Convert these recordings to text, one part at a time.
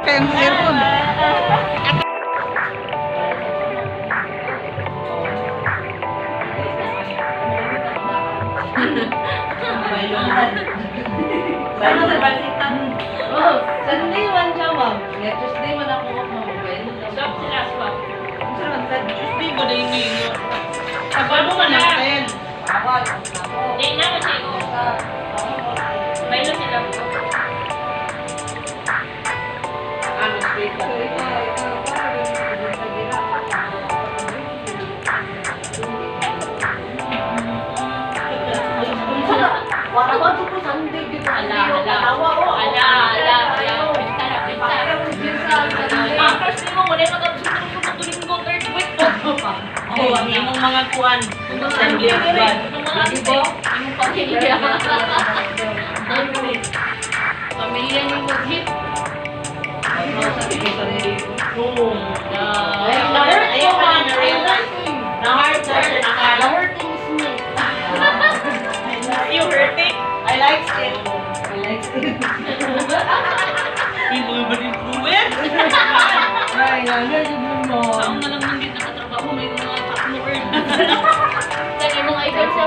Kaya ang earphone. Ano sa balitan? Oh, Sunday man siya, ma'am. Tuesday man ako mag-mobile. Stop sila, stop. Sa Tuesday ko na yung Sabado ka na. Awal. Di na mo siya. Bailo sila. Ano, straight lang. Wala ba ito po Sunday dito? Ala. Bintara. Makakars mo, wala magkakasusunod linggo, third week po. Oo, ang imong mga kuwan. Sunday of God. Imong pamilya. Pamilya ni Mujib. Oo. You hurting? I like it. People ba din fluid? Ay, nagagawin mo. Saan na lang hindi nakatrabaho, may mga partner. Kaya mga idol sa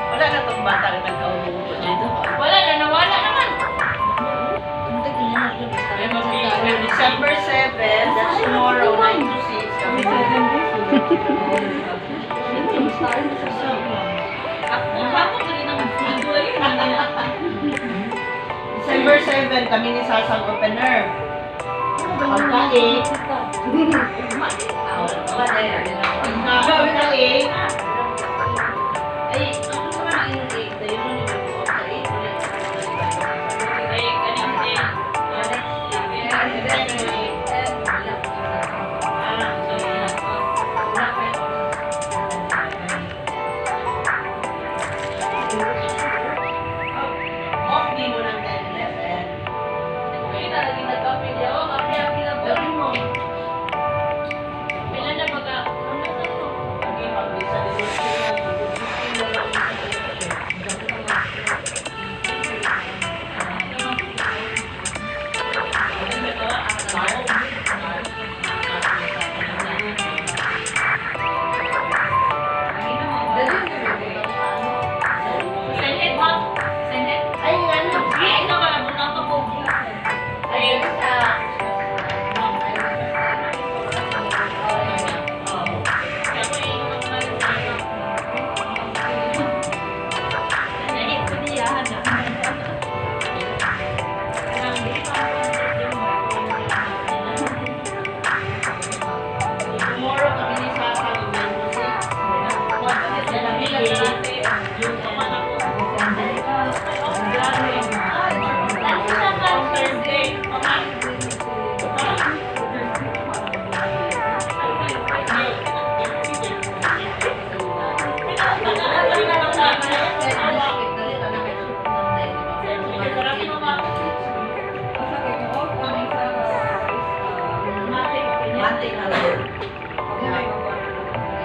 Wala na itong bata na nagkaulo dito. wala na, nawala naman. December 7, that's tomorrow, 9 to 6. Kami Ako ko rin naman video eh. December 7, kami ni Sasang Opener. Pagka-8, pagka-8, ay, ako naman ang 8, tayo mo nyo Ay, kanina din. off di mo ng 10-11. Ay, talagang nagpapilya ako. Happy na po. Gawin mo. Pila na pagka... Ano na to? Lagi mag-isa din mo siya. Send it, ha? Send it. Ay, ano? Ay, ito ka. Bunang ka po. Ay, Tomorrow kami ni Sasang 9 to 6. Monday na lang.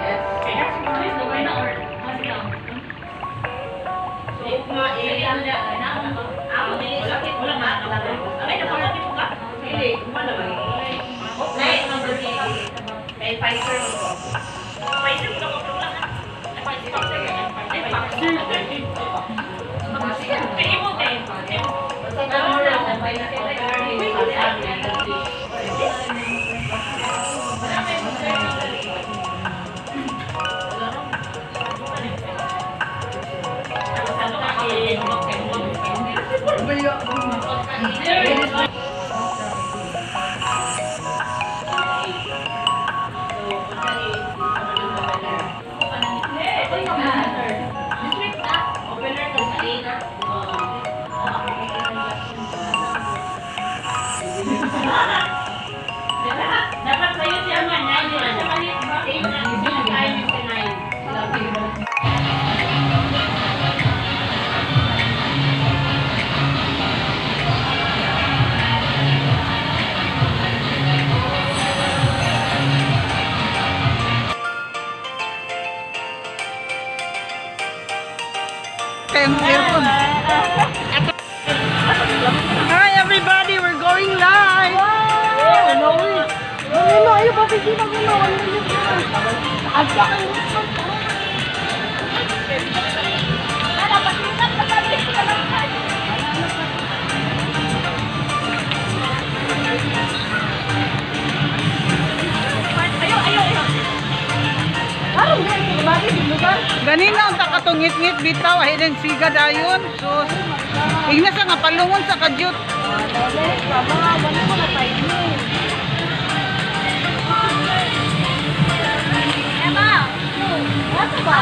Yes. Ugma eh. Hindi, kumana ba? Okay, number 8. Kay Pfizer mo ko. Basta tomorrow, Dapat kayo siya man, hindi na siya maliit ba? Same na, same time yung sinay. Hindi na gumawa na yun. Agya. Dapat tingnan pa tayo sa lahat. Ganina ang takatungit-ngit bitaw ahideng siga dayon. Sus. Igna sa nga palungon sa kadyot. Emma! Ano ba?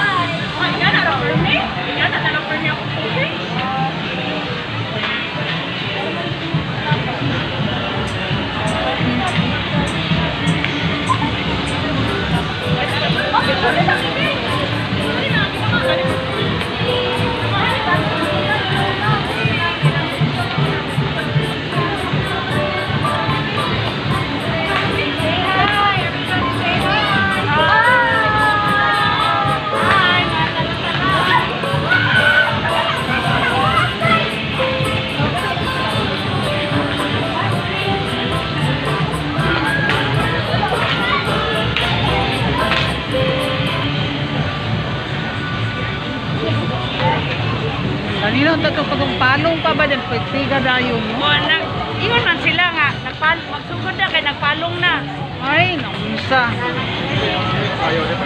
Ay, yan na lang for me. Yan na lang for me ako. Ganina ang takapagpalong pa ba dyan? Siga dayon mo. Ingon man sila nga, magsugod na kay nagpalong na. Ay, naunsa. Ayaw, di ba?